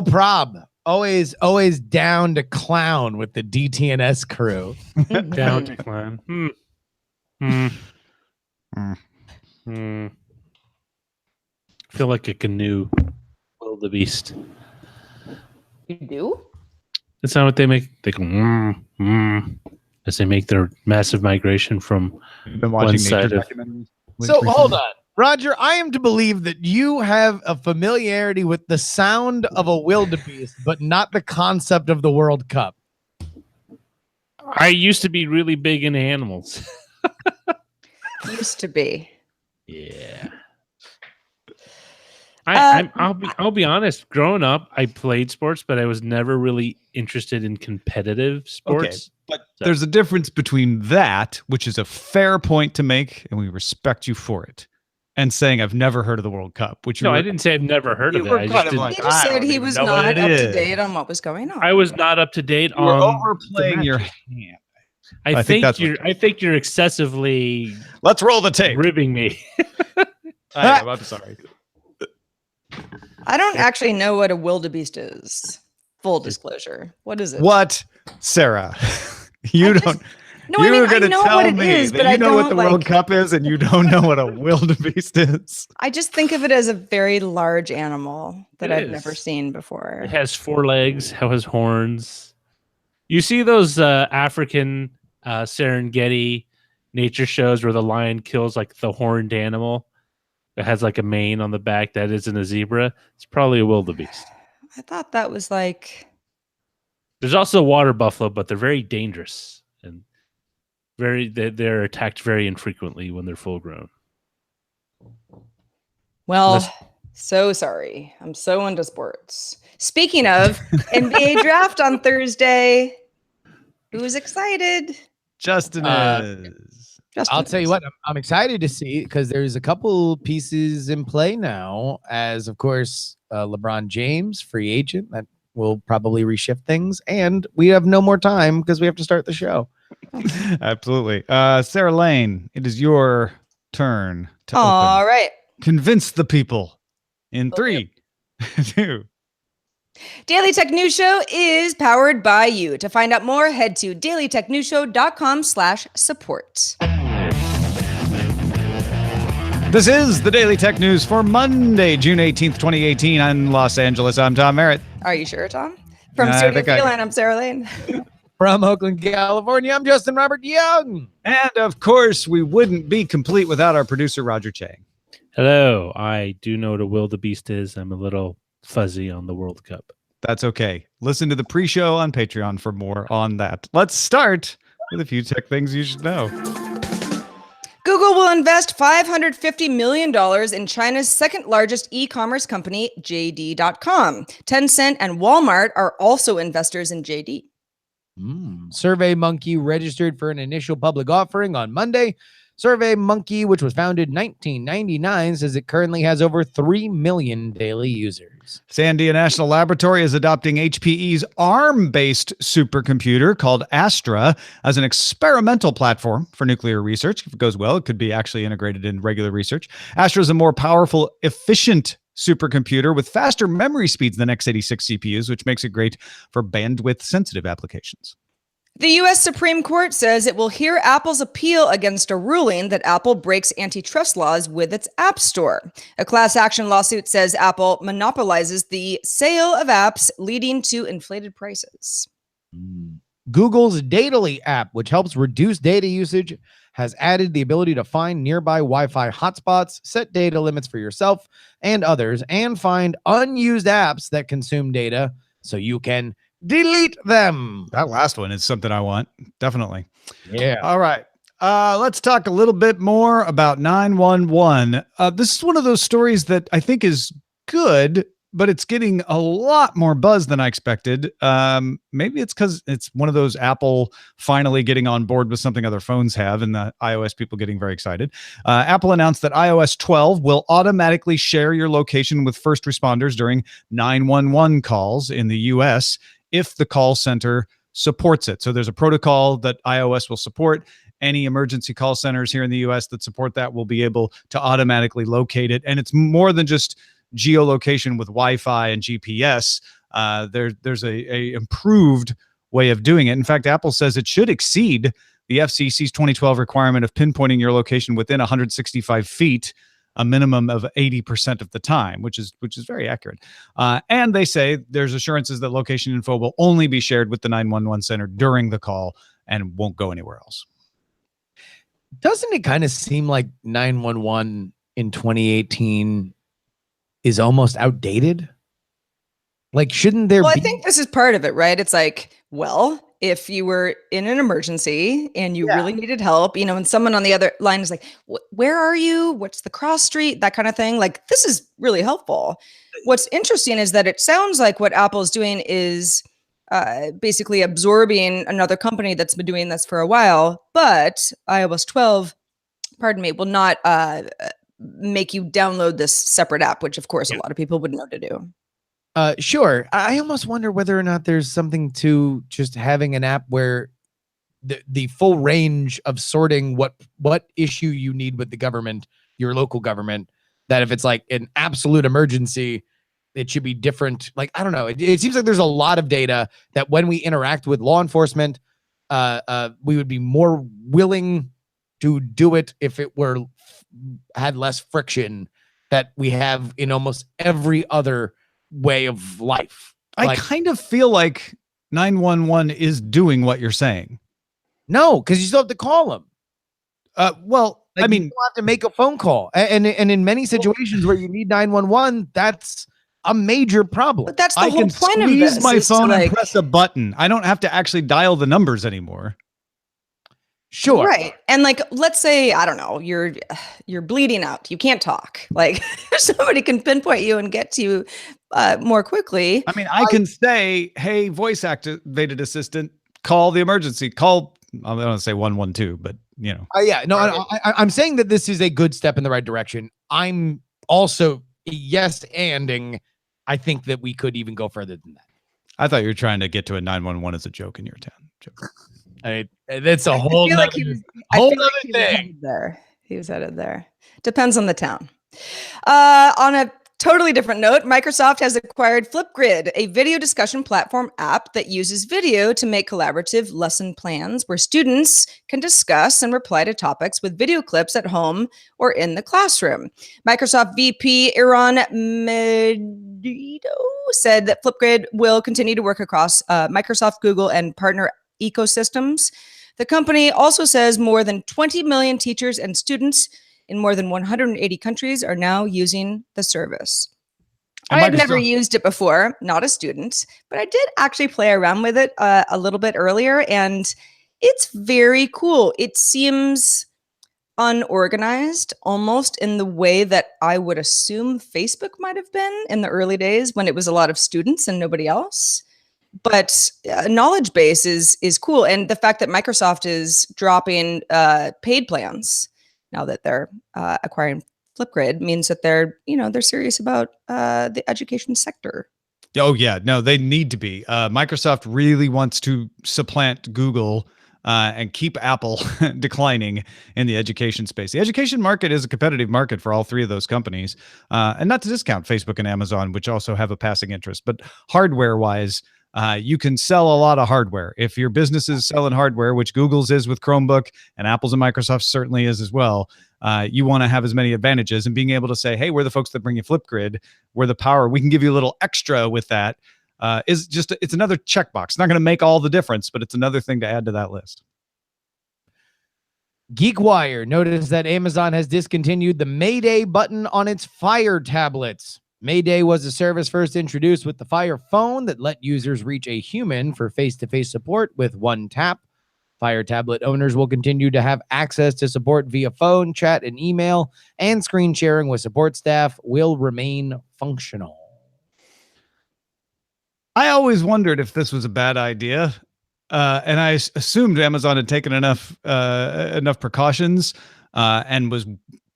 prob. Always down to clown with the DTNS crew. Down to clown. Feel like a canoe. Wildebeest. You do? That's not what they make. They go as they make their massive migration from been watching nature documentaries. So hold on, Roger. I am to believe that you have a familiarity with the sound of a wildebeest, but not the concept of the World Cup. I used to be really big into animals. Used to be. Yeah. I'll be honest. Growing up, I played sports, but I was never really interested in competitive sports. Okay, but there's a difference between that, which is a fair point to make, and we respect you for it, and saying I've never heard of the World Cup. Which I didn't say I've never heard of it. He just said he was not up to date on what was going on. I was not up to date on. You're overplaying your hand. I think you're excessively. Let's roll the tape. Ribbing me. I'm sorry. I don't actually know what a wildebeest is. Full disclosure. What is it? What, Sarah? You don't. No, I mean, I know what it is, but you know what the World Cup is, and you don't know what a wildebeest is. I just think of it as a very large animal that I've never seen before. It has 4 legs. It has horns. You see those African Serengeti nature shows where the lion kills like the horned animal? It has like a mane on the back that isn't a zebra. It's probably a wildebeest. I thought that was like. There's also a water buffalo, but they're very dangerous and they're attacked very infrequently when they're full grown. Well, so sorry. I'm so into sports. Speaking of NBA draft on Thursday, who's excited? Justin is. I'll tell you what, I'm excited to see because there's a couple pieces in play now, as of course LeBron James, free agent, that will probably reshift things, and we have no more time because we have to start the show. Absolutely. Sarah Lane, it is your turn to open. All right. Convince the people in 3, 2. Daily Tech News Show is powered by you. To find out more, head to dailytechnewsshow.com/support. This is the Daily Tech News for Monday, June 18th, 2018. I'm in Los Angeles. I'm Tom Merritt. Are you sure, Tom? From Studio Freeland, I'm Sarah Lane. From Oakland, California, I'm Justin Robert Young. And of course, we wouldn't be complete without our producer, Roger Chang. Hello. I do know what a wildebeest is. I'm a little fuzzy on the World Cup. That's okay. Listen to the pre-show on Patreon for more on that. Let's start with a few tech things you should know. Google will invest $550 million in China's second largest e-commerce company, JD.com. Tencent and Walmart are also investors in JD. SurveyMonkey registered for an initial public offering on Monday. SurveyMonkey, which was founded in 1999, says it currently has over 3 million daily users. Sandia National Laboratory is adopting HPE's ARM-based supercomputer called Astra as an experimental platform for nuclear research. If it goes well, it could be actually integrated in regular research. Astra is a more powerful, efficient supercomputer with faster memory speeds than x86 CPUs, which makes it great for bandwidth-sensitive applications. The U.S. Supreme Court says it will hear Apple's appeal against a ruling that Apple breaks antitrust laws with its App Store. A class action lawsuit says Apple monopolizes the sale of apps, leading to inflated prices. Google's Datally app, which helps reduce data usage, has added the ability to find nearby Wi-Fi hotspots, set data limits for yourself and others, and find unused apps that consume data so you can delete them. That last one is something I want. Definitely. Yeah. All right. Let's talk a little bit more about 911. This is one of those stories that I think is good, but it's getting a lot more buzz than I expected. Maybe it's because it's one of those Apple finally getting on board with something other phones have, and the iOS people getting very excited. Apple announced that iOS 12 will automatically share your location with first responders during 911 calls in the US if the call center supports it. So there's a protocol that iOS will support. Any emergency call centers here in the US that support that will be able to automatically locate it. And it's more than just geolocation with Wi-Fi and GPS. There's a improved way of doing it. In fact, Apple says it should exceed the FCC's 2012 requirement of pinpointing your location within 165 feet, a minimum of 80% of the time, which is very accurate. And they say there's assurances that location info will only be shared with the 911 center during the call and won't go anywhere else. Doesn't it kind of seem like 911 in 2018 is almost outdated? Like, shouldn't there be? I think this is part of it, right? It's like, well, if you were in an emergency and you really needed help, and someone on the other line is like, where are you? What's the cross street? That kind of thing. Like, this is really helpful. What's interesting is that it sounds like what Apple is doing is basically absorbing another company that's been doing this for a while, but iOS 12, will not make you download this separate app, which of course a lot of people would know to do. Sure. I almost wonder whether or not there's something to just having an app where the full range of sorting what issue you need with the government, your local government, that if it's like an absolute emergency, it should be different. Like, I don't know. It seems like there's a lot of data that when we interact with law enforcement, we would be more willing to do it if it had less friction that we have in almost every other way of life. I kind of feel like 911 is doing what you're saying. No, because you still have to call them. Well, like, I mean, you still have to make a phone call, and in many situations where you need 911, that's a major problem. But that's the I whole can point of squeeze this. my phone and like, press a button. I don't have to actually dial the numbers anymore. Sure. Right. And like, let's say, I don't know, you're bleeding out. You can't talk. Like, somebody can pinpoint you and get to you more quickly. I mean, I can say, hey, voice activated assistant, call the emergency. Call, I don't want to say 112, but Yeah, no, I'm saying that this is a good step in the right direction. I'm also yes-anding. I think that we could even go further than that. I thought you were trying to get to a 911 as a joke in your town. Joke. That's a whole other thing. He was headed there. Depends on the town. On a totally different note, Microsoft has acquired Flipgrid, a video discussion platform app that uses video to make collaborative lesson plans where students can discuss and reply to topics with video clips at home or in the classroom. Microsoft VP Aaron Medeiros said that Flipgrid will continue to work across Microsoft, Google, and partner ecosystems. The company also says more than 20 million teachers and students in more than 180 countries are now using the service. I had never used it before, not a student, but I did actually play around with it a little bit earlier, and it's very cool. It seems unorganized, almost in the way that I would assume Facebook might have been in the early days when it was a lot of students and nobody else. But knowledge base is cool. And the fact that Microsoft is dropping paid plans now that they're acquiring Flipgrid means that they're serious about the education sector. Oh, yeah. No, they need to be. Microsoft really wants to supplant Google and keep Apple declining in the education space. The education market is a competitive market for all three of those companies. And not to discount Facebook and Amazon, which also have a passing interest. But hardware-wise, you can sell a lot of hardware. If your business is selling hardware, which Google's is with Chromebook and Apple's and Microsoft certainly is as well, you want to have as many advantages. And being able to say, hey, we're the folks that bring you Flipgrid, we're the power, we can give you a little extra with that, it's another checkbox. It's not going to make all the difference, but it's another thing to add to that list. GeekWire noticed that Amazon has discontinued the Mayday button on its Fire tablets. Mayday was a service first introduced with the Fire phone that let users reach a human for face-to-face support with one tap. Fire tablet owners will continue to have access to support via phone, chat, and email, and screen sharing with support staff will remain functional. I always wondered if this was a bad idea, and I assumed Amazon had taken enough precautions and was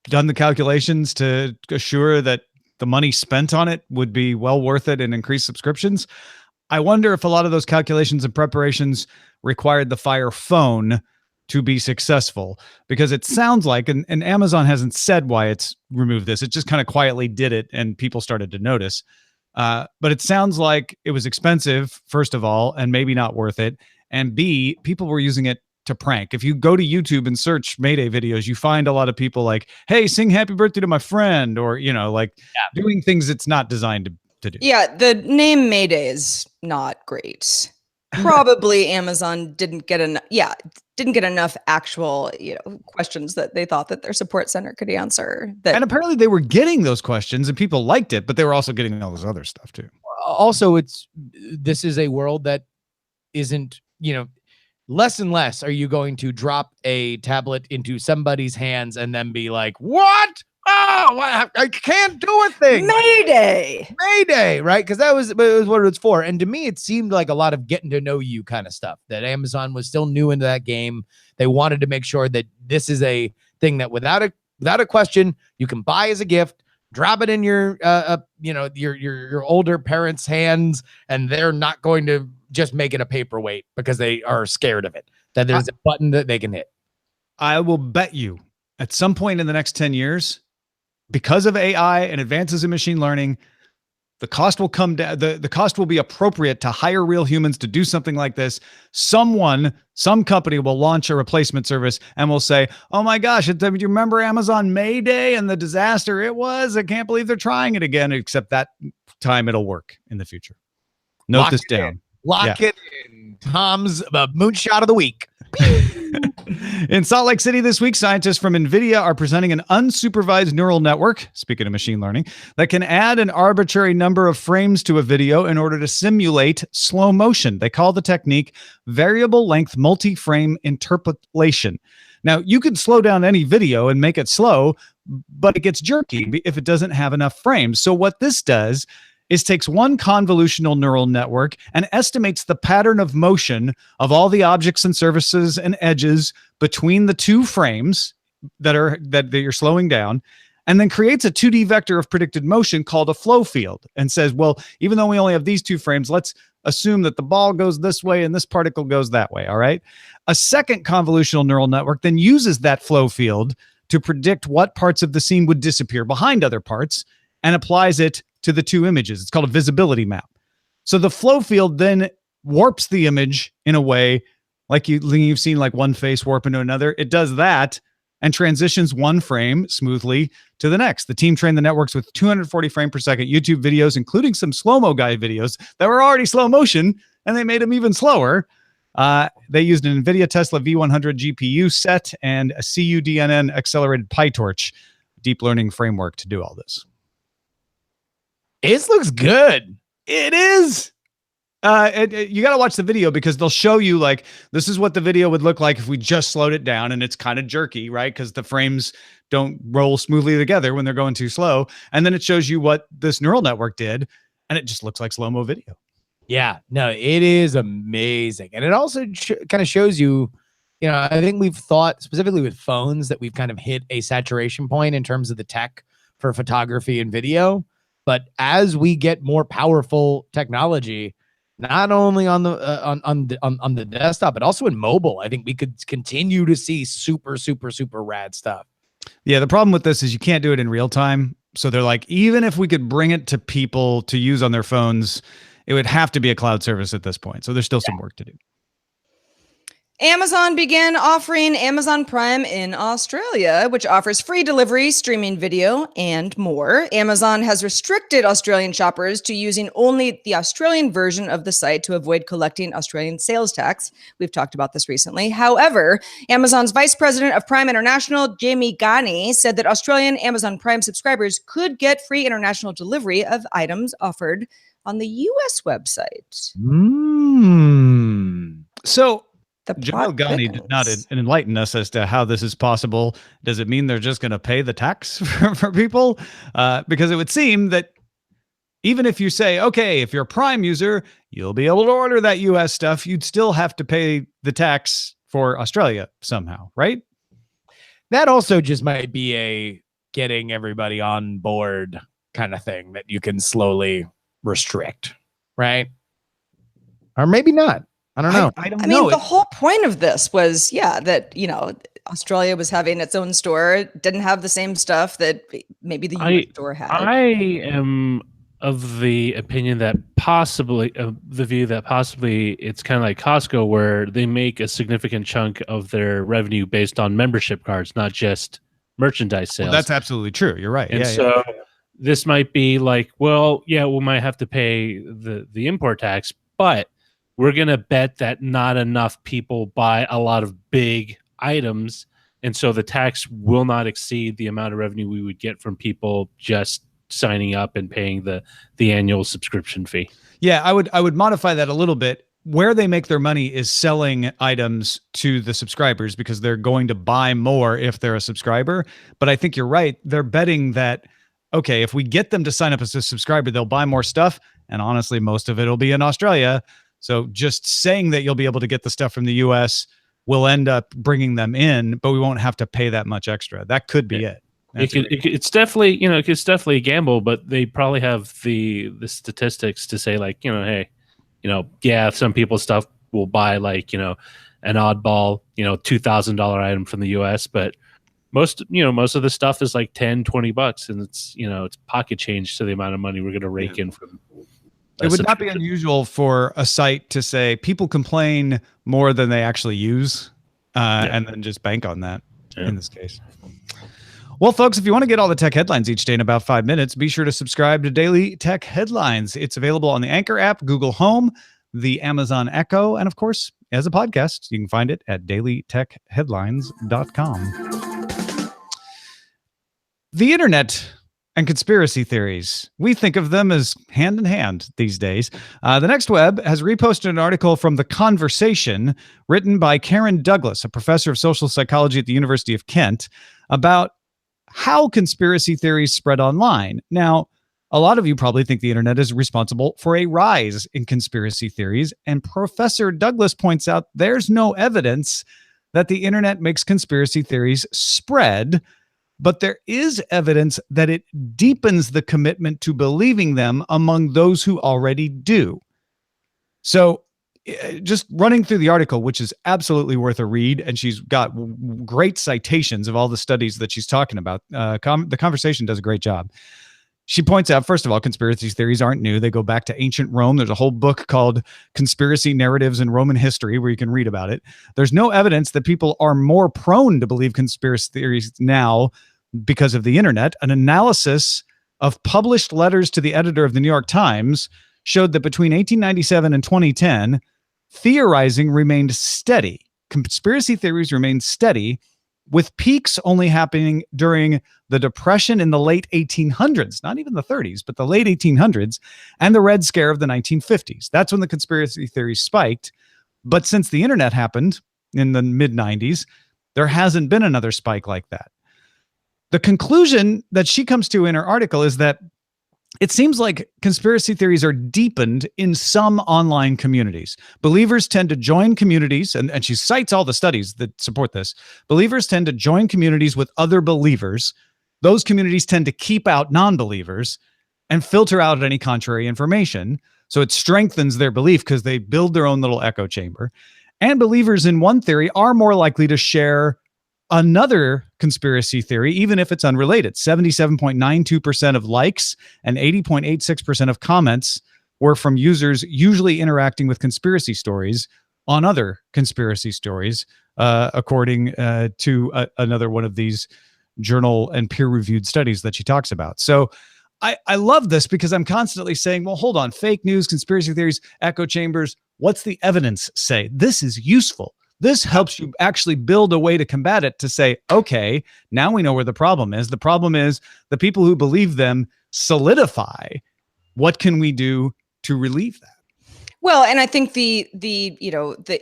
done the calculations to assure that the money spent on it would be well worth it and increase subscriptions. I wonder if a lot of those calculations and preparations required the Fire phone to be successful, because it sounds like, and Amazon hasn't said why it's removed this. It just kind of quietly did it and people started to notice. But it sounds like it was expensive, first of all, and maybe not worth it. And B, people were using it to prank. If you go to YouTube and search Mayday videos, you find a lot of people like, hey, sing happy birthday to my friend, or, doing things it's not designed to do. Yeah, the name Mayday is not great. Probably Amazon didn't get enough actual, questions that they thought that their support center could answer. And apparently they were getting those questions and people liked it, but they were also getting all this other stuff too. Also, this is a world that isn't, less and less are you going to drop a tablet into somebody's hands and then be like, what? Oh, I can't do a thing. Mayday, right? Because that was what it's for. And to me, it seemed like a lot of getting to know you kind of stuff, that Amazon was still new into that game. They wanted to make sure that this is a thing that without a question, you can buy as a gift, drop it in your your older parents' hands, and they're not going to just make it a paperweight because they are scared of it, that there's a button that they can hit. I will bet you at some point in the next 10 years, because of AI and advances in machine learning, the cost will come down. The cost will be appropriate to hire real humans to do something like this. Some company will launch a replacement service and will say, oh my gosh, do you remember Amazon Mayday and the disaster it was? I can't believe they're trying it again, except that time it'll work in the future. Note this down. Lock it in. Tom's moonshot of the week. In Salt Lake City this week, scientists from Nvidia are presenting an unsupervised neural network, speaking of machine learning, that can add an arbitrary number of frames to a video in order to simulate slow motion. They call the technique variable length multi-frame interpolation. Now, you could slow down any video and make it slow, but it gets jerky if it doesn't have enough frames. So what this does is takes one convolutional neural network and estimates the pattern of motion of all the objects and surfaces and edges between the two frames that you're slowing down, and then creates a 2D vector of predicted motion called a flow field, and says, well, even though we only have these two frames, let's assume that the ball goes this way and this particle goes that way, all right? A second convolutional neural network then uses that flow field to predict what parts of the scene would disappear behind other parts and applies it to the two images. It's called a visibility map. So the flow field then warps the image in a way like you've seen like one face warp into another. It does that and transitions one frame smoothly to the next. The team trained the networks with 240 frame per second YouTube videos, including some slow-mo guy videos that were already slow motion, and they made them even slower. They used an NVIDIA Tesla V100 GPU set and a CUDNN accelerated PyTorch deep learning framework to do all this. It looks good. It is. You got to watch the video because they'll show you like, this is what the video would look like if we just slowed it down, and it's kind of jerky, right? Because the frames don't roll smoothly together when they're going too slow. And then it shows you what this neural network did, and it just looks like slow-mo video. Yeah, no, it is amazing. And it also kind of shows you, I think we've thought specifically with phones that we've kind of hit a saturation point in terms of the tech for photography and video. But as we get more powerful technology, not only on the desktop, but also in mobile, I think we could continue to see super, super, super rad stuff. Yeah, the problem with this is you can't do it in real time. So they're like, even if we could bring it to people to use on their phones, it would have to be a cloud service at this point. So there's still some work to do. Amazon began offering Amazon Prime in Australia, which offers free delivery, streaming video, and more. Amazon has restricted Australian shoppers to using only the Australian version of the site to avoid collecting Australian sales tax. We've talked about this recently. However, Amazon's Vice President of Prime International, Jamie Ghani, said that Australian Amazon Prime subscribers could get free international delivery of items offered on the US website. So General Ghani did not enlighten us as to how this is possible. Does it mean they're just going to pay the tax for people? Because it would seem that even if you say, okay, if you're a Prime user, you'll be able to order that US stuff, you'd still have to pay the tax for Australia somehow, right? That also just might be a getting everybody on board kind of thing that you can slowly restrict, right? Or maybe not. I don't know. I don't know. The whole point of this was, that, Australia was having its own store, didn't have the same stuff that maybe the US store had. I am of the opinion that possibly, the view that possibly it's kind of like Costco, where they make a significant chunk of their revenue based on membership cards, not just merchandise sales. Well, that's absolutely true. You're right. And so this might be like, well, yeah, we might have to pay the import tax, but we're going to bet that not enough people buy a lot of big items. And so the tax will not exceed the amount of revenue we would get from people just signing up and paying the annual subscription fee. Yeah, I would modify that a little bit. Where they make their money is selling items to the subscribers because they're going to buy more if they're a subscriber. But I think you're right. They're betting that, okay, if we get them to sign up as a subscriber, they'll buy more stuff. And honestly, most of it will be in Australia. So just saying that you'll be able to get the stuff from the US will end up bringing them in, but we won't have to pay that much extra. That could be it. It's definitely, it's definitely a gamble, but they probably have the statistics to say like, hey, yeah, some people's stuff will buy like, an oddball, $2,000 item from the US, but most of the stuff is like $10-$20 and it's, it's pocket change to the amount of money we're going to rake in from. It would not be unusual for a site to say people complain more than they actually use, and then just bank on that in this case. Well, folks, if you want to get all the tech headlines each day in about 5 minutes, be sure to subscribe to Daily Tech Headlines. It's available on the Anchor app, Google Home, the Amazon Echo, and of course, as a podcast. You can find it at dailytechheadlines.com. The internet and conspiracy theories. We think of them as hand in hand these days. The Next Web has reposted an article from The Conversation written by Karen Douglas, a professor of social psychology at the University of Kent, about how conspiracy theories spread online. Now, a lot of you probably think the internet is responsible for a rise in conspiracy theories, and Professor Douglas points out there's no evidence that the internet makes conspiracy theories spread, but there is evidence that it deepens the commitment to believing them among those who already do. So, just running through the article, which is absolutely worth a read, and she's got great citations of all the studies that she's talking about. The Conversation does a great job. She points out, first of all, conspiracy theories aren't new. They go back to ancient Rome. There's a whole book called Conspiracy Narratives in Roman History where you can read about it. There's no evidence that people are more prone to believe conspiracy theories now because of the internet. An analysis of published letters to the editor of the New York Times showed that between 1897 and 2010, theorizing remained steady. Conspiracy theories remained steady, with peaks only happening during the Depression in the late 1800s, not even the 30s, but the late 1800s, and the Red Scare of the 1950s. That's when the conspiracy theories spiked. But since the internet happened in the mid-90s, there hasn't been another spike like that. The conclusion that she comes to in her article is that it seems like conspiracy theories are deepened in some online communities. Believers tend to join communities, and she cites all the studies that support this. Believers tend to join communities with other believers. Those communities tend to keep out non-believers and filter out any contrary information. So it strengthens their belief because they build their own little echo chamber. And believers in one theory are more likely to share another conspiracy theory, even if it's unrelated. 77.92% of likes and 80.86% of comments were from users usually interacting with conspiracy stories on other conspiracy stories, according to another one of these journal and peer-reviewed studies that she talks about. So I love this because I'm constantly saying, well, hold on, fake news, conspiracy theories, echo chambers. What's the evidence say? This is useful. This helps you actually build a way to combat it, to say, okay, now we know where the problem is. The problem is the people who believe them solidify. What can we do to relieve that? Well, and I think the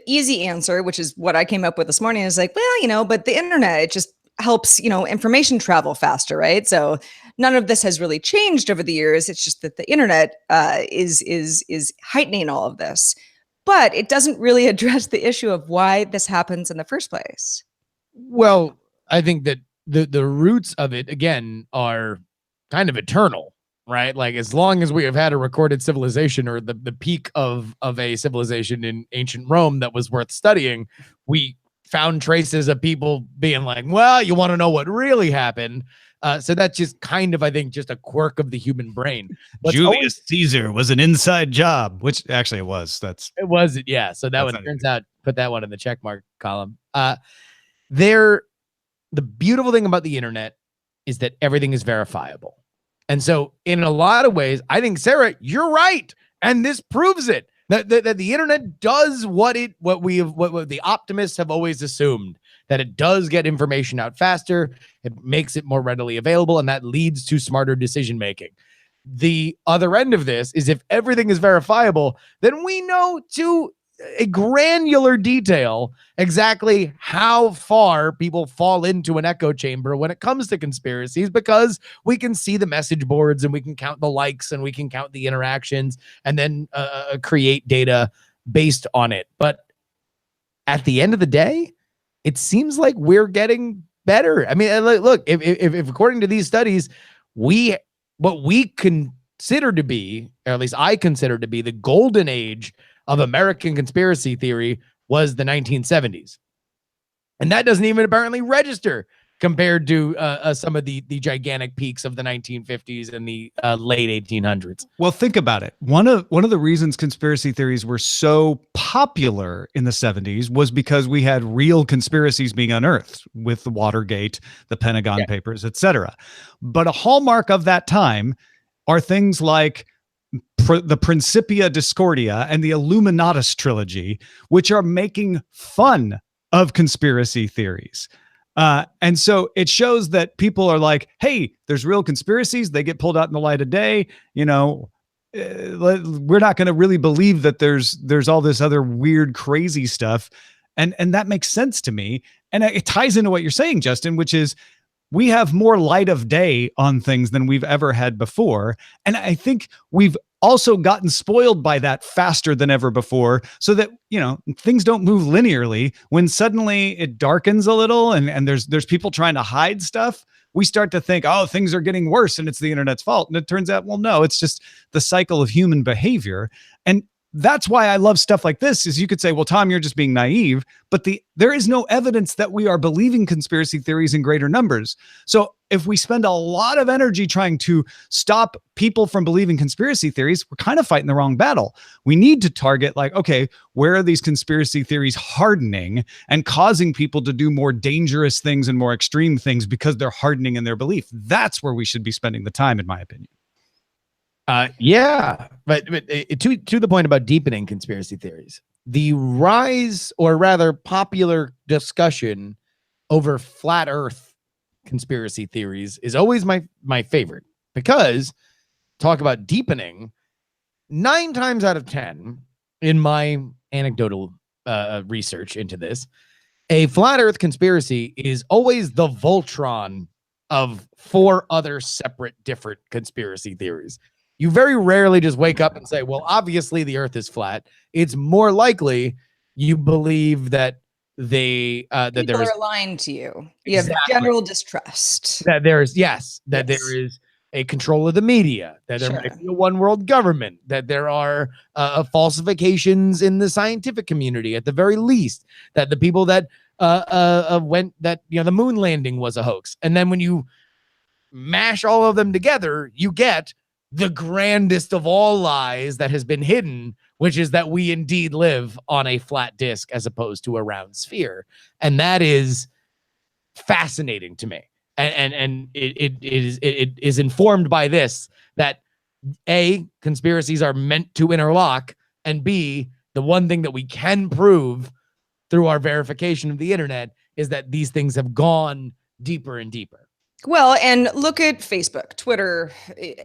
easy answer, which is what I came up with this morning, is like, well, but the internet, it just helps, information travel faster, right? So none of this has really changed over the years. It's just that the internet is heightening all of this. But it doesn't really address the issue of why this happens in the first place. Well, I think that the roots of it, again, are kind of eternal, right? Like, as long as we have had a recorded civilization, or the peak of a civilization in ancient Rome that was worth studying, we found traces of people being like, well, you want to know what really happened. So that's just kind of, I think, just a quirk of the human brain. Julius Caesar was an inside job, which actually it was. It was, yeah. So that one turns out, put that one in the check mark column. The beautiful thing about the internet is that everything is verifiable. And so in a lot of ways, I think, Sarah, you're right. And this proves it. That the internet does what the optimists have always assumed, that it does get information out faster, it makes it more readily available, and that leads to smarter decision making. The other end of this is, if everything is verifiable, then we know to a granular detail exactly how far people fall into an echo chamber when it comes to conspiracies, because we can see the message boards and we can count the likes and we can count the interactions and then create data based on it. But at the end of the day, it seems like we're getting better. I mean, look, if according to these studies, what we consider to be, or at least I consider to be, the golden age of American conspiracy theory was the 1970s. And that doesn't even apparently register compared to some of the gigantic peaks of the 1950s and the late 1800s. Well, think about it. One of the reasons conspiracy theories were so popular in the 70s was because we had real conspiracies being unearthed with the Watergate, the Pentagon Papers, etc. But a hallmark of that time are things like the Principia Discordia and the Illuminatus trilogy, which are making fun of conspiracy theories. And so it shows that people are like, hey, there's real conspiracies. They get pulled out in the light of day. You know, we're not going to really believe that there's all this other weird, crazy stuff. And that makes sense to me. And it ties into what you're saying, Justin, which is, we have more light of day on things than we've ever had before. And I think we've also gotten spoiled by that faster than ever before, so that, you know, things don't move linearly. When suddenly it darkens a little and there's people trying to hide stuff, we start to think, oh, things are getting worse and it's the internet's fault. And it turns out, well, no, it's just the cycle of human behavior. And that's why I love stuff like this. Is you could say, well, Tom, you're just being naive, but there is no evidence that we are believing conspiracy theories in greater numbers. So if we spend a lot of energy trying to stop people from believing conspiracy theories, we're kind of fighting the wrong battle. We need to target, like, okay, where are these conspiracy theories hardening and causing people to do more dangerous things and more extreme things because they're hardening in their belief? That's where we should be spending the time, in my opinion. Yeah, but to the point about deepening conspiracy theories, the rise, or rather popular discussion over flat Earth conspiracy theories, is always my favorite, because talk about deepening, 9 times out of 10 in my anecdotal research into this, a flat Earth conspiracy is always the Voltron of 4 other separate, different conspiracy theories. You very rarely just wake up and say, well, obviously the Earth is flat. It's more likely you believe that that people there is are lying to you. You have general distrust. That there is, there is a control of the media, that there might be a one world government, that there are falsifications in the scientific community at the very least, that the people that went, that, you know, the moon landing was a hoax. And then when you mash all of them together, you get the grandest of all lies that has been hidden, which is that we indeed live on a flat disk as opposed to a round sphere. And that is fascinating to me. And it is informed by this, that A, conspiracies are meant to interlock, and B, the one thing that we can prove through our verification of the internet is that these things have gone deeper and deeper. Well, and look at Facebook, Twitter,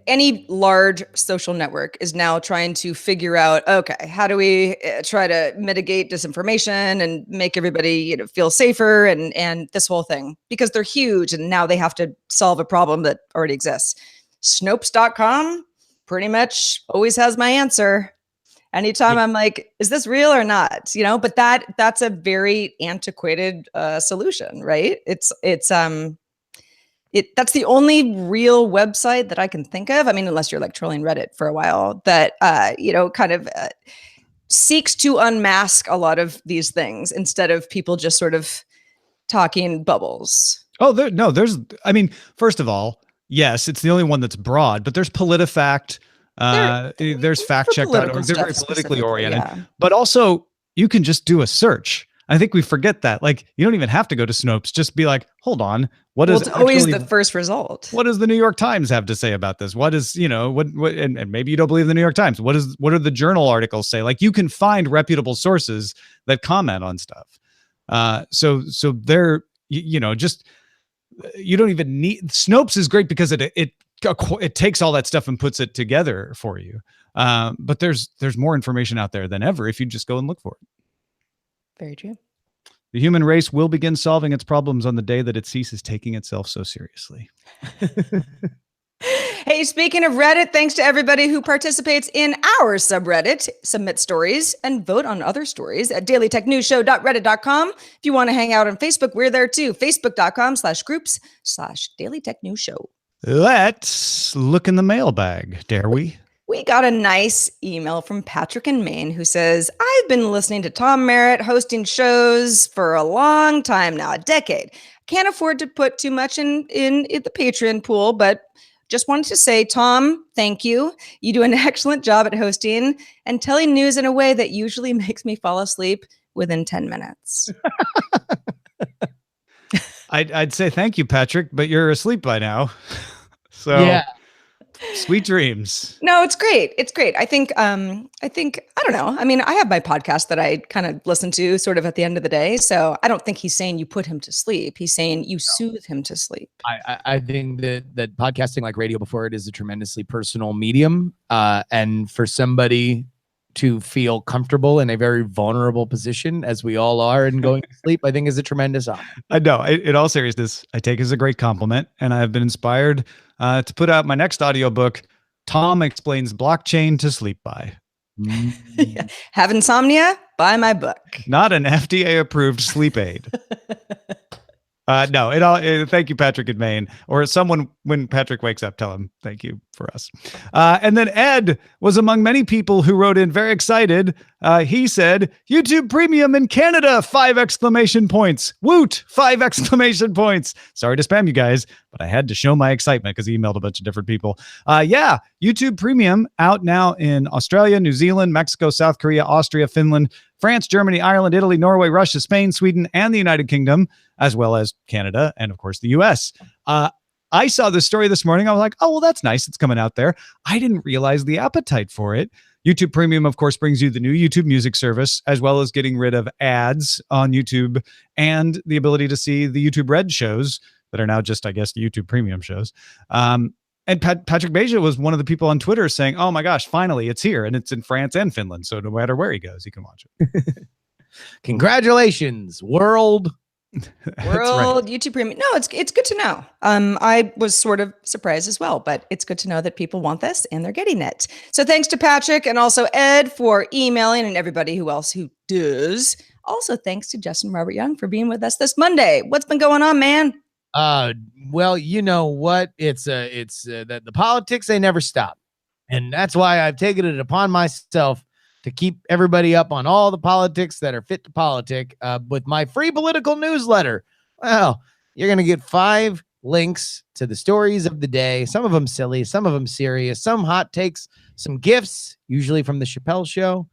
any large social network is now trying to figure out, okay, how do we try to mitigate disinformation and make everybody, you know, feel safer, and this whole thing, because they're huge and now they have to solve a problem that already exists. Snopes.com pretty much always has my answer. Anytime I'm like, is this real or not? You know, but that's a very antiquated solution, right? That's the only real website that I can think of. I mean, unless you're like trolling Reddit for a while, that, you know, kind of seeks to unmask a lot of these things instead of people just sort of talking bubbles. Oh, there's, I mean, first of all, yes, it's the only one that's broad, but there's PolitiFact, there's factcheck.org. They're very politically oriented, but also you can just do a search. I think we forget that. Like, you don't even have to go to Snopes. Just be like, hold on. It's always the first result. What does the New York Times have to say about this? What is, and maybe you don't believe the New York Times. What are the journal articles say? Like, you can find reputable sources that comment on stuff. So they're, just, you don't even need, Snopes is great because it takes all that stuff and puts it together for you. But there's more information out there than ever if you just go and look for it. Very true. The human race will begin solving its problems on the day that it ceases taking itself so seriously. Hey, speaking of Reddit, thanks to everybody who participates in our subreddit, submit stories, and vote on other stories at dailytechnewsshow.reddit.com. If you want to hang out on Facebook, we're there too. Facebook.com/groups/dailytechnewsshow. Let's look in the mailbag, dare we? We got a nice email from Patrick in Maine who says, I've been listening to Tom Merritt hosting shows for a long time now, a decade. Can't afford to put too much in the Patreon pool, but just wanted to say, Tom, thank you. You do an excellent job at hosting and telling news in a way that usually makes me fall asleep within 10 minutes. I'd say thank you, Patrick, but you're asleep by now. So yeah. Sweet dreams. No, it's great. It's great. I think, I don't know. I mean, I have my podcast that I kind of listen to sort of at the end of the day. So I don't think he's saying you put him to sleep. He's saying you soothe him to sleep. I think that podcasting, like radio before it, is a tremendously personal medium. And for somebody to feel comfortable in a very vulnerable position, as we all are, and going to sleep, I think is a tremendous honor. I know. In all seriousness, I take it as a great compliment, and I have been inspired to put out my next audiobook, Tom Explains Blockchain to Sleep By. Yeah. Have insomnia? Buy my book. Not an FDA-approved sleep aid. No, thank you, Patrick in Maine, or someone when Patrick wakes up, tell him thank you for us. And then Ed was among many people who wrote in very excited. He said, YouTube Premium in Canada, 5 exclamation points. Woot, 5 exclamation points. Sorry to spam you guys, but I had to show my excitement because he emailed a bunch of different people. Yeah, YouTube Premium out now in Australia, New Zealand, Mexico, South Korea, Austria, Finland, France, Germany, Ireland, Italy, Norway, Russia, Spain, Sweden, and the United Kingdom, as well as Canada and, of course, the U.S. I saw this story this morning. I was like, oh, well, that's nice. It's coming out there. I didn't realize the appetite for it. YouTube Premium, of course, brings you the new YouTube music service, as well as getting rid of ads on YouTube and the ability to see the YouTube Red shows that are now just, I guess, YouTube Premium shows. And Patrick Beja was one of the people on Twitter saying, oh my gosh, finally it's here. And it's in France and Finland. So no matter where he goes, he can watch it. Congratulations, world. World YouTube Premium. No, it's good to know. I was sort of surprised as well, but it's good to know that people want this and they're getting it. So thanks to Patrick and also Ed for emailing and everybody who does. Also thanks to Justin Robert Young for being with us this Monday. What's been going on, man? Well, you know what? It's that the politics, they never stop. And that's why I've taken it upon myself to keep everybody up on all the politics that are fit to politic with my free political newsletter. Well, you're going to get 5 links to the stories of the day. Some of them silly, some of them serious, some hot takes, some gifts, usually from the Chappelle Show.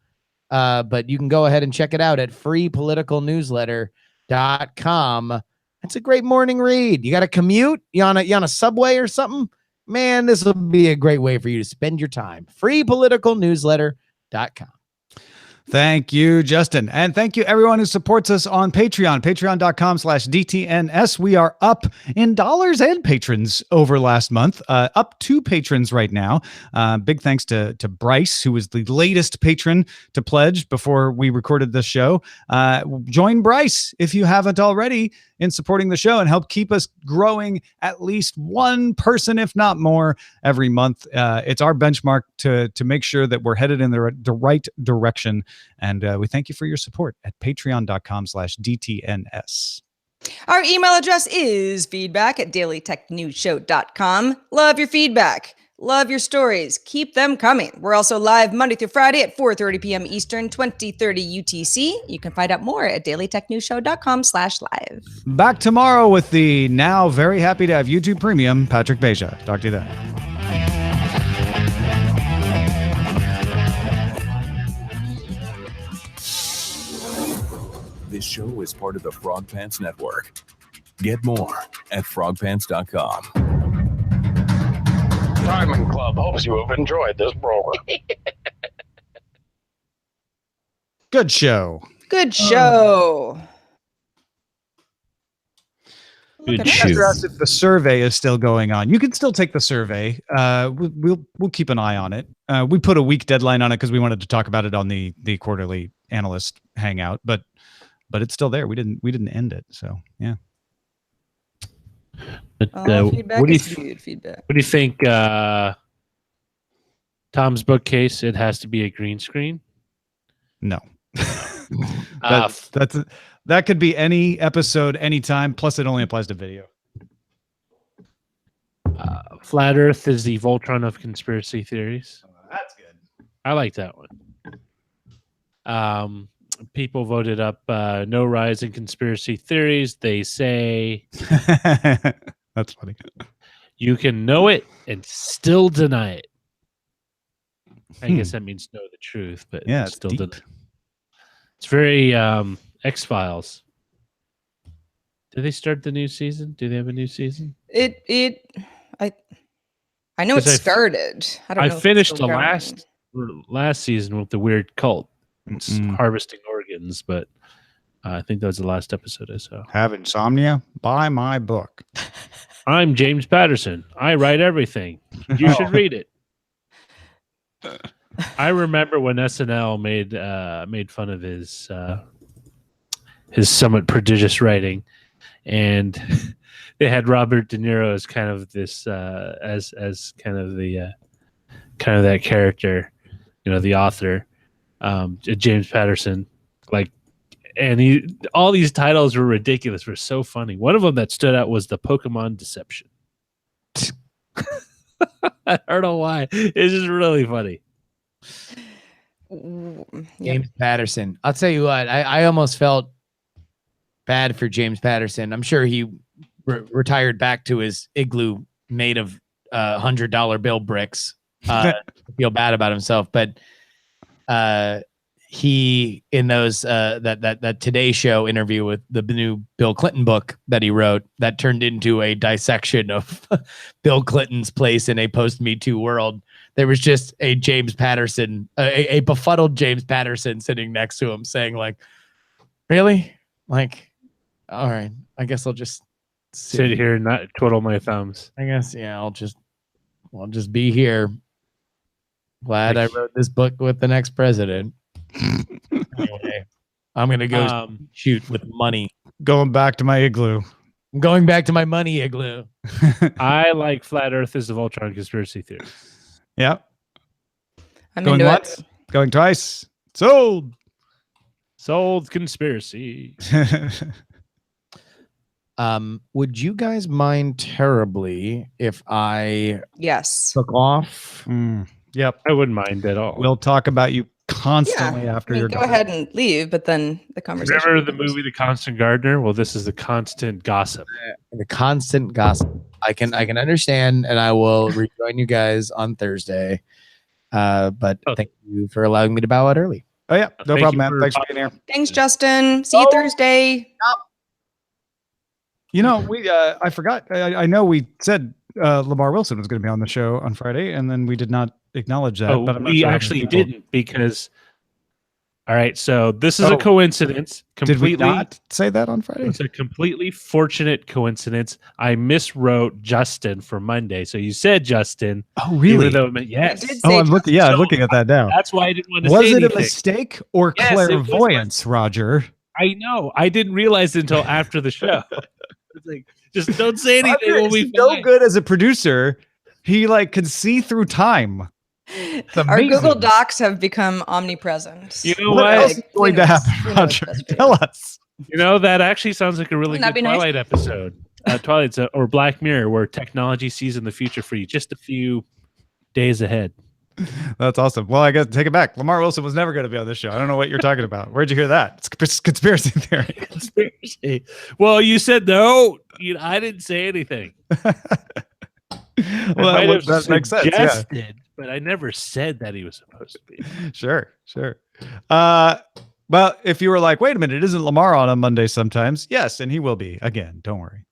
But you can go ahead and check it out at freepoliticalnewsletter.com. It's a great morning read. You got to commute? You on a subway or something? Man, this will be a great way for you to spend your time. freepoliticalnewsletter.com. Thank you, Justin. And thank you, everyone who supports us on Patreon, patreon.com/DTNS. We are up in dollars and patrons over last month, up 2 patrons right now. Big thanks to Bryce, who was the latest patron to pledge before we recorded this show. Join Bryce if you haven't already in supporting the show and help keep us growing at least 1 person, if not more, every month. It's our benchmark to make sure that we're headed in the right direction. And we thank you for your support at patreon.com/DTNS. Our email address is feedback@dailytechnewsshow.com. Love your feedback. Love your stories. Keep them coming. We're also live Monday through Friday at 4:30 p.m. Eastern, 2030 UTC. You can find out more at dailytechnewsshow.com/live. Back tomorrow with the now very happy to have YouTube Premium, Patrick Beja. Talk to you then. This show is part of the Frog Pants Network. Get more at frogpants.com. Diamond Club hopes you have enjoyed this program. Good show. Good show. Good After us, if the survey is still going on, you can still take the survey. We'll keep an eye on it. We put a week deadline on it because we wanted to talk about it on the quarterly analyst hangout, but it's still there. We didn't end it. So yeah. But, Feedback is good feedback. What do you think? Tom's bookcase. It has to be a green screen. No. That could be any episode, anytime. Plus, it only applies to video. Flat Earth is the Voltron of conspiracy theories. That's good. I like that one. People voted up no rise in conspiracy theories. They say that's funny. You can know it and still deny it. I guess that means know the truth, but yeah, it's still deep. deny it. It's very X-Files. Did they start the new season? Do they have a new season? I know it started. I don't know. I finished the last season with the weird cult. It's harvesting organs, but I think that was the last episode I saw. Have insomnia? Buy my book. I'm James Patterson. I write everything. You should read it. I remember when SNL made fun of his somewhat prodigious writing, and they had Robert De Niro as kind of this as kind of the kind of that character, the author. James Patterson, and all these titles were ridiculous, were so funny. One of them that stood out was the Pokemon Deception. I don't know why. It's just really funny. James Patterson. I'll tell you what, I almost felt bad for James Patterson. I'm sure he retired back to his igloo made of $100 bill bricks. Feel bad about himself, but he in those that Today Show interview with the new Bill Clinton book that he wrote that turned into a dissection of Bill Clinton's place in a post Me Too world. There was just a James Patterson, a befuddled James Patterson sitting next to him, saying "Really? All right, I guess I'll just sit here and not twiddle my thumbs. I guess I'll just be here." Glad I wrote this book with the next president. Anyway, I'm going to go shoot with money. Going back to my igloo. I'm going back to my money igloo. I like Flat Earth as the Voltron conspiracy theory. Yep. I'm going into once, it. going twice. Sold. Conspiracy. Would you guys mind terribly if I Yes. took off? Yep. I wouldn't mind at all. We'll talk about you constantly after you're go gone. ahead and leave, but then the conversation. Remember the movie The Constant Gardener? Well, this is the constant gossip. The constant gossip. I can understand, and I will rejoin you guys on Thursday. But thank you for allowing me to bow out early. Oh yeah, no Thank problem, you man. for Thanks for being here. Thanks, Justin. See you Thursday. I forgot. I know we said Lamar Wilson was going to be on the show on Friday, and then we did not acknowledge that. Oh, but I'm not we sure how actually many people- didn't because. All right, so this is a coincidence. Did we Completely, not say that on Friday? it's a completely fortunate coincidence. I miswrote Justin for Monday, so you said Justin. Oh, really? Even though it meant yes. I did Oh, say I'm looking. Yeah, I'm looking at that now. That's why I didn't want to Was say it anything. a mistake or Yes, it was clairvoyance, Roger? I know. I didn't realize it until after the show. It's like, just don't say anything. Roger We'll is be so fine. good as a producer. He can see through time. Our amazing. Google Docs have become omnipresent. You know What what? else is going to happen, Who knows Roger? best for you? Tell us. You know, that actually sounds like a really Wouldn't that good be nice? Twilight episode. Twilight's or Black Mirror, where technology sees in the future for you. Just a few days ahead. That's awesome. Well, I got to take it back. Lamar Wilson was never going to be on this show. I don't know what you're talking about. Where'd you hear that? It's conspiracy theory. Conspiracy. Well, you said no. I didn't say anything. Well, I might have that makes sense. Yeah. suggested, but I never said that he was supposed to be. Sure. Well, if you were like, wait a minute, isn't Lamar on Monday sometimes? Yes, and he will be again. Don't worry.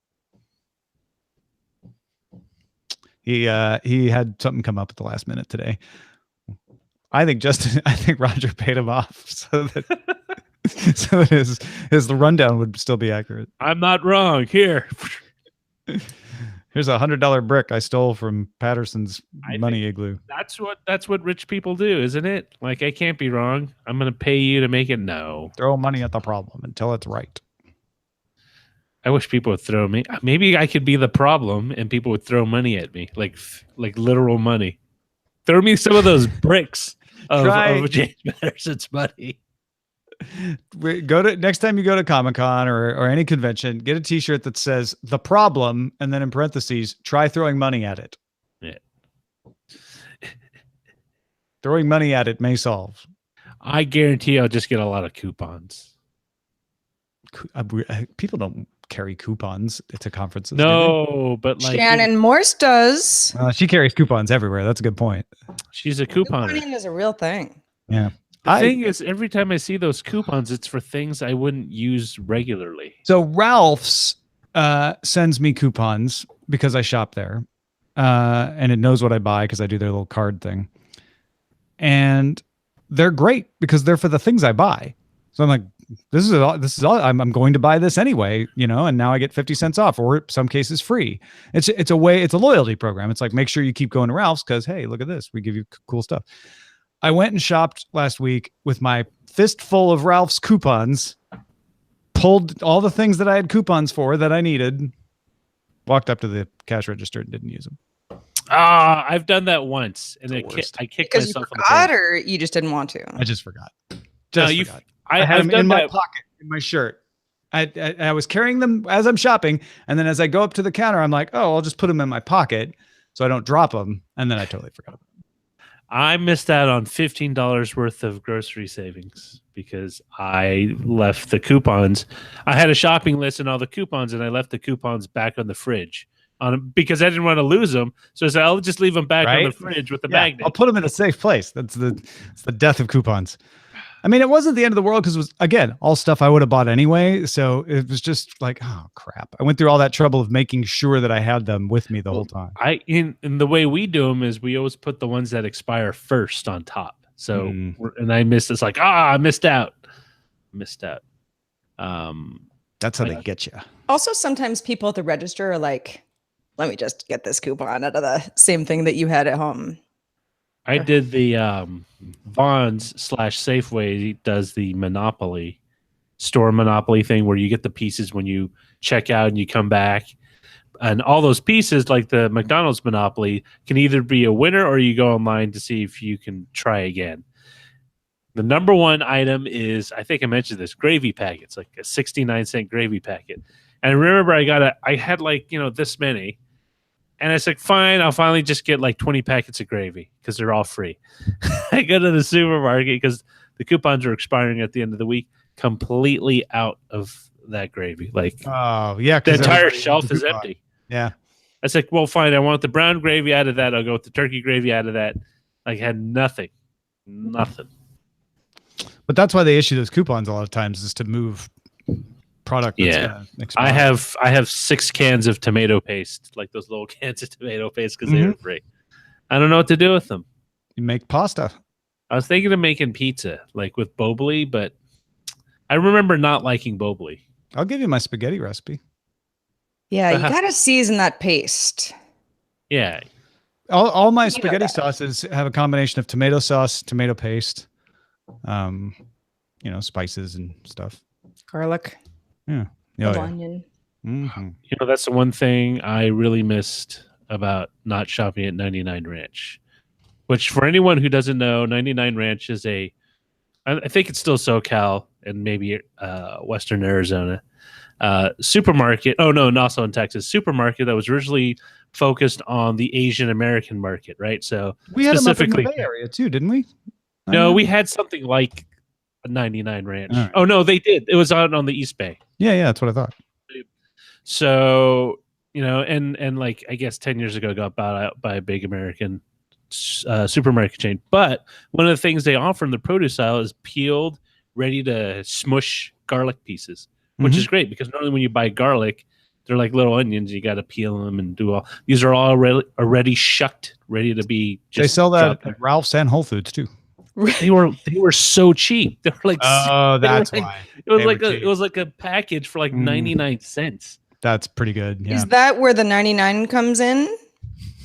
He had something come up at the last minute today. I think Roger paid him off so that his rundown would still be accurate. I'm not wrong. Here's a $100 brick I stole from Patterson's money igloo. That's what rich people do, isn't it? Like, I can't be wrong. I'm gonna pay you to make it. No, throw money at the problem until it's right. I wish people would throw me. Maybe I could be the problem, and people would throw money at me, like literal money. Throw me some of those bricks of James Patterson's money. Next time you go to Comic-Con or any convention, get a T-shirt that says "the problem" and then in parentheses, try throwing money at it. Yeah. Throwing money at it may solve. I guarantee I'll just get a lot of coupons. People don't carry coupons to conferences. No, but like Shannon Morse does. She carries coupons everywhere. That's a good point. She's a couponer. Couponing is a real thing. Yeah. The thing is, every time I see those coupons, it's for things I wouldn't use regularly. So Ralph's sends me coupons because I shop there, and it knows what I buy because I do their little card thing. And they're great because they're for the things I buy. So I'm like, this is all I'm going to buy this anyway, and now I get 50 cents off, or some cases free. It's a loyalty program. It's like, make sure you keep going to Ralph's because, hey, look at this. We give you cool stuff. I went and shopped last week with my fistful of Ralph's coupons, pulled all the things that I had coupons for that I needed, walked up to the cash register and didn't use them. I've done that once, and I kicked Because myself you in the forgot, pants. or you just didn't want to. I just forgot. Forgot. I had them done in my that. pocket, in my shirt. I was carrying them as I'm shopping, and then as I go up to the counter, I'm like, oh, I'll just put them in my pocket so I don't drop them, and then I totally forgot about them. I missed out on $15 worth of grocery savings because I left the coupons. I had a shopping list and all the coupons, and I left the coupons back on the fridge because I didn't want to lose them. So I said, I'll just leave them back on the fridge with the magnet. I'll put them in a safe place. It's the death of coupons. I mean, it wasn't the end of the world because it was, again, all stuff I would have bought anyway. So it was just like, oh, crap. I went through all that trouble of making sure that I had them with me the whole time. In the way we do them is we always put the ones that expire first on top. So, and I missed, it's like, I missed out. That's how they get you. Also, sometimes people at the register are like, let me just get this coupon out of the same thing that you had at home. I did the Vons / Safeway does the store monopoly thing where you get the pieces when you check out and you come back. And all those pieces, like the McDonald's Monopoly, can either be a winner or you go online to see if you can try again. The number one item is, I think I mentioned this, gravy packets, like a 69-cent gravy packet. And I remember I had this many. And I was like, fine, I'll finally just get like 20 packets of gravy because they're all free. I go to the supermarket because the coupons are expiring at the end of the week, completely out of that gravy. Like, oh, yeah. The entire shelf is empty. Yeah. I was like, well, fine, I want the brown gravy out of that. I'll go with the turkey gravy out of that. Like, had nothing. But that's why they issue those coupons a lot of times, is to move product. I have 6 cans of tomato paste, like those little cans of tomato paste, because they were free. I don't know what to do with them. You make pasta. I was thinking of making pizza, like with Boboli, but I remember not liking Boboli. I'll give you my spaghetti recipe. Yeah, you gotta season that paste. Yeah. All my spaghetti sauces have a combination of tomato sauce, tomato paste, spices and stuff. Garlic. Yeah. Onion. Mm-hmm. That's the one thing I really missed about not shopping at 99 Ranch, which, for anyone who doesn't know, 99 Ranch is I think it's still SoCal, and maybe Western Arizona. Supermarket. Oh no, and also in Texas. Supermarket that was originally focused on the Asian American market, right? So We had them up in the specifically, Bay Area too, didn't we? no, we had something like a 99 Ranch. All right. Oh no, they did. It was out on the East Bay. Yeah, that's what I thought. So and like I guess 10 years ago got bought out by a big American supermarket chain. But one of the things they offer in the produce aisle is peeled, ready to smush garlic pieces, which is great because normally when you buy garlic, they're like little onions. You got to peel them and do all. These are all already shucked, ready to be. They sell that at Ralph's and Whole Foods too. They were so cheap. They were like, that's like, why it was like a package for like 99 cents. That's pretty good. Yeah. Is that where the 99 comes in?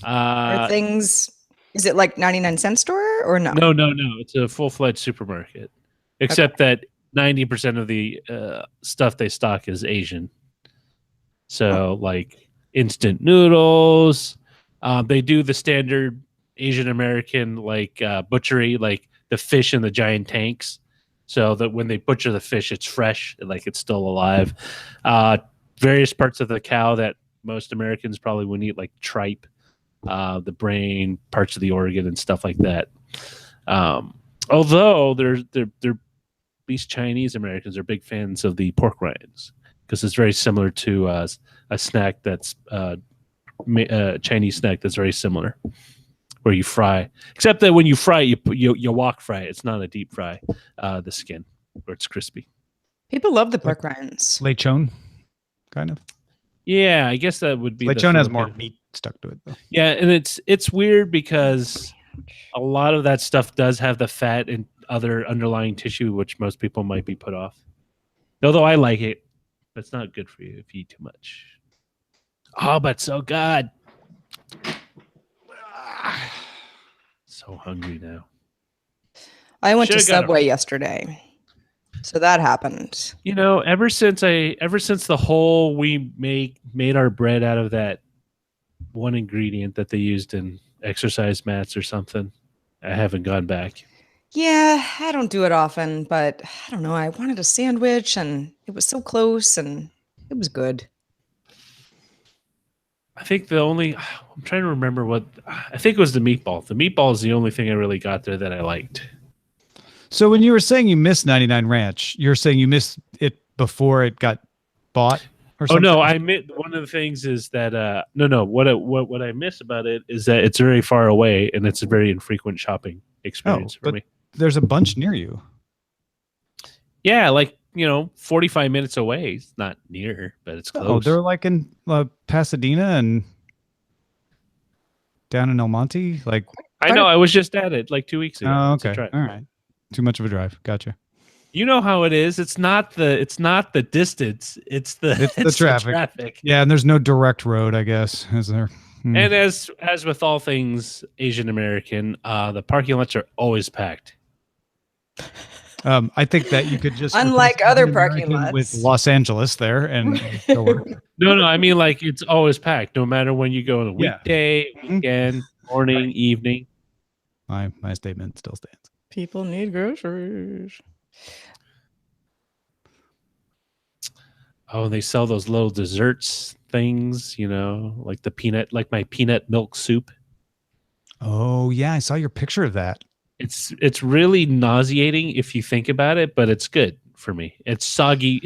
Are things? Is it like 99-cent store or no? No. It's a full-fledged supermarket, except that 90% of the stuff they stock is Asian. So like instant noodles. They do the standard Asian American like butchery, like the fish in the giant tanks, so that when they butcher the fish, it's fresh, like it's still alive. Various parts of the cow that most Americans probably wouldn't eat, like tripe, the brain, parts of the organ, and stuff like that. Although these Chinese Americans are big fans of the pork rinds because it's very similar to a snack that's a Chinese snack that's very similar, where you fry, except that when you fry it, you wok fry it. It's not a deep fry, the skin, where it's crispy. People love the pork rinds. Lechon, kind of. Yeah, I guess that would be. Lechon has more meat stuck to it, though. Yeah, and it's weird because a lot of that stuff does have the fat and other underlying tissue, which most people might be put off. Although I like it, but it's not good for you if you eat too much. Oh, but so good. So hungry now. I went to Subway yesterday, so that happened. Ever since the whole we made our bread out of that one ingredient that they used in exercise mats or something, I haven't gone back. Yeah, I don't do it often, but I don't know. I wanted a sandwich, and it was so close, and it was good. I think I'm trying to remember I think it was the meatball. The meatball is the only thing I really got there that I liked. So when you were saying you missed 99 Ranch, you're saying you missed it before it got bought or something? Oh no, I admit one of the things is that what I miss about it is that it's very far away and it's a very infrequent shopping experience for me. There's a bunch near you. Yeah, like 45 minutes away. It's not near, but it's close. Oh, they're like in Pasadena and down in El Monte. Like I know, I was just at it like 2 weeks ago. Oh, okay, all right. Too much of a drive. Gotcha. You know how it is. It's not the distance. It's the traffic. Yeah, and there's no direct road, I guess, is there? And as with all things Asian American, the parking lots are always packed. I think that you could just unlike other parking lots with Los Angeles there and No, I mean like it's always packed, no matter when you go on a weekday, weekend, morning, evening. My statement still stands. People need groceries. Oh, they sell those little desserts things, like my peanut milk soup. Oh yeah, I saw your picture of that. It's really nauseating if you think about it, but it's good for me. It's soggy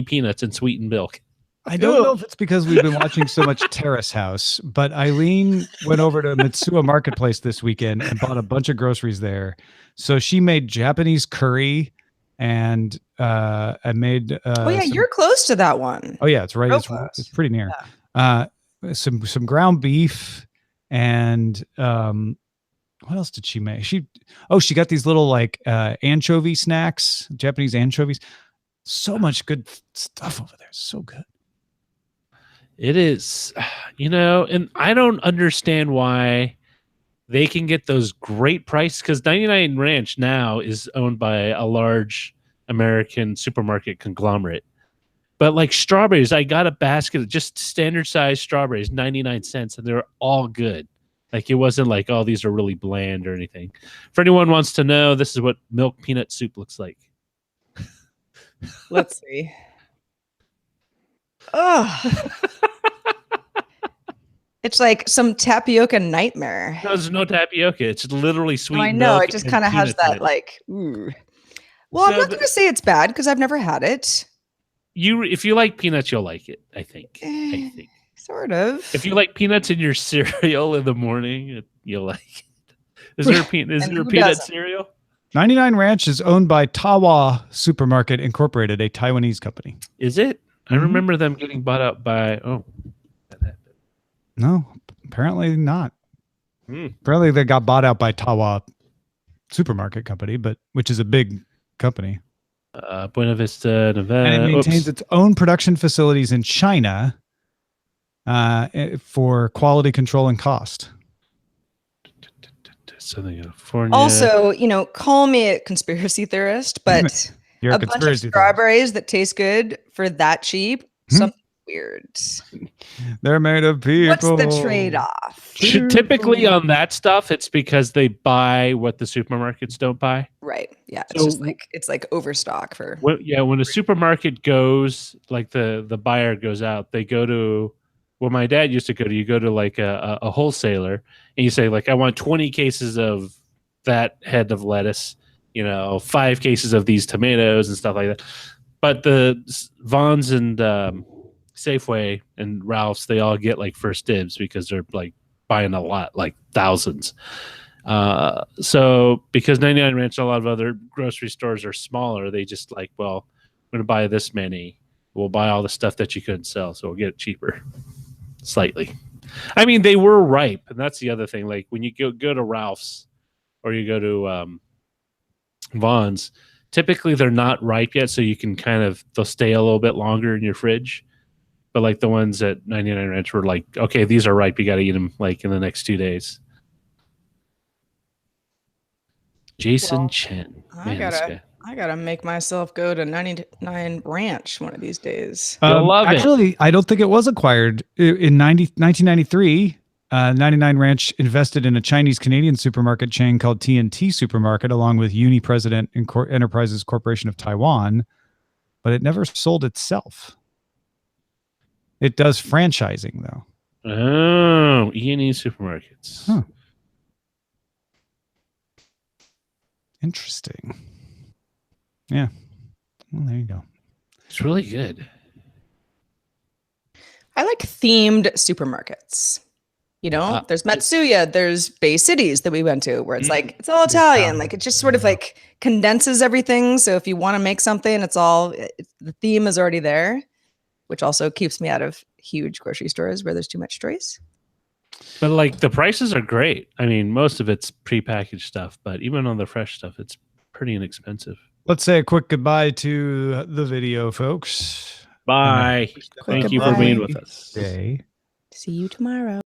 peanuts and sweetened milk. I don't know if it's because we've been watching so much Terrace House, but Eileen went over to Mitsuwa Marketplace this weekend and bought a bunch of groceries there. So she made Japanese curry and I made you're close to that one. Oh yeah, it's right. It's pretty near. Yeah. Some ground beef and what else did she make? She got these little like anchovy snacks, Japanese anchovies. So much good stuff over there. So good. It is, and I don't understand why they can get those great prices, because 99 Ranch now is owned by a large American supermarket conglomerate. But like strawberries, I got a basket of just standard size strawberries, 99 cents, and they're all good. Like it wasn't like, oh, these are really bland or anything. For anyone who wants to know, this is what milk peanut soup looks like. Let's see. Oh, it's like some tapioca nightmare. No, there's no tapioca. It's literally sweet I milk. know it just and kind of has peanuts in that it. like. Ooh. Well, I'm So not going to say it's bad because I've never had it. if you like peanuts, you'll like it. I think. Eh, sort of. If you like peanuts in your cereal in the morning, you'll like it. Is there a peanut doesn't? cereal? 99 Ranch is owned by Tawa Supermarket Incorporated, a Taiwanese company. Is it? I Mhm. remember them getting bought up by. Oh, that happened. No, apparently not. Hmm. Apparently they got bought out by Tawa Supermarket Company, which is a big company. Buena Vista, Nevada. And it maintains Oops. its own production facilities in China for quality control and cost. Southern California. Also, call me a conspiracy theorist, but You're a bunch of conspiracy theorist. strawberries that taste good for that cheap, something weird. They're made of people. What's the trade-off? Typically on that stuff, it's because they buy what the supermarkets don't buy. Right. Yeah. So- It's like overstock for. When a supermarket goes, like the buyer goes out, they go to my dad used to go to. You go to like a wholesaler and you say like, I want 20 cases of that head of lettuce, 5 cases of these tomatoes and stuff like that. But the Vons and Safeway and Ralph's, they all get like first dibs because they're like buying a lot, like thousands. So because 99 Ranch and a lot of other grocery stores are smaller, they just like, well, I'm going to buy this many. We'll buy all the stuff that you couldn't sell, so we'll get it cheaper, slightly. I mean, they were ripe, and that's the other thing. Like when you go to Ralph's or you go to Vons, typically they're not ripe yet, so you can they'll stay a little bit longer in your fridge. But like the ones at 99 Ranch were like, okay, these are ripe. You got to eat them like in the next 2 days. Jason Chen. I gotta make myself go to 99 Ranch one of these days. You'll love it. Actually, I don't think it was acquired. In 1993, 99 Ranch invested in a Chinese-Canadian supermarket chain called TNT Supermarket, along with Uni President Enterprises Corporation of Taiwan, but it never sold itself. It does franchising, though. Oh, E&E supermarkets. Huh. Interesting. Yeah. Well, there you go. It's really good. I like themed supermarkets. There's Matsuya, there's Bay Cities that we went to where it's like, it's all Italian. Like it just sort of like condenses everything. So if you want to make something, the theme is already there, which also keeps me out of huge grocery stores where there's too much choice. But like the prices are great. I mean, most of it's prepackaged stuff, but even on the fresh stuff, it's pretty inexpensive. Let's say a quick goodbye to the video, folks. Bye. Thank you for being with us. Day. See you tomorrow.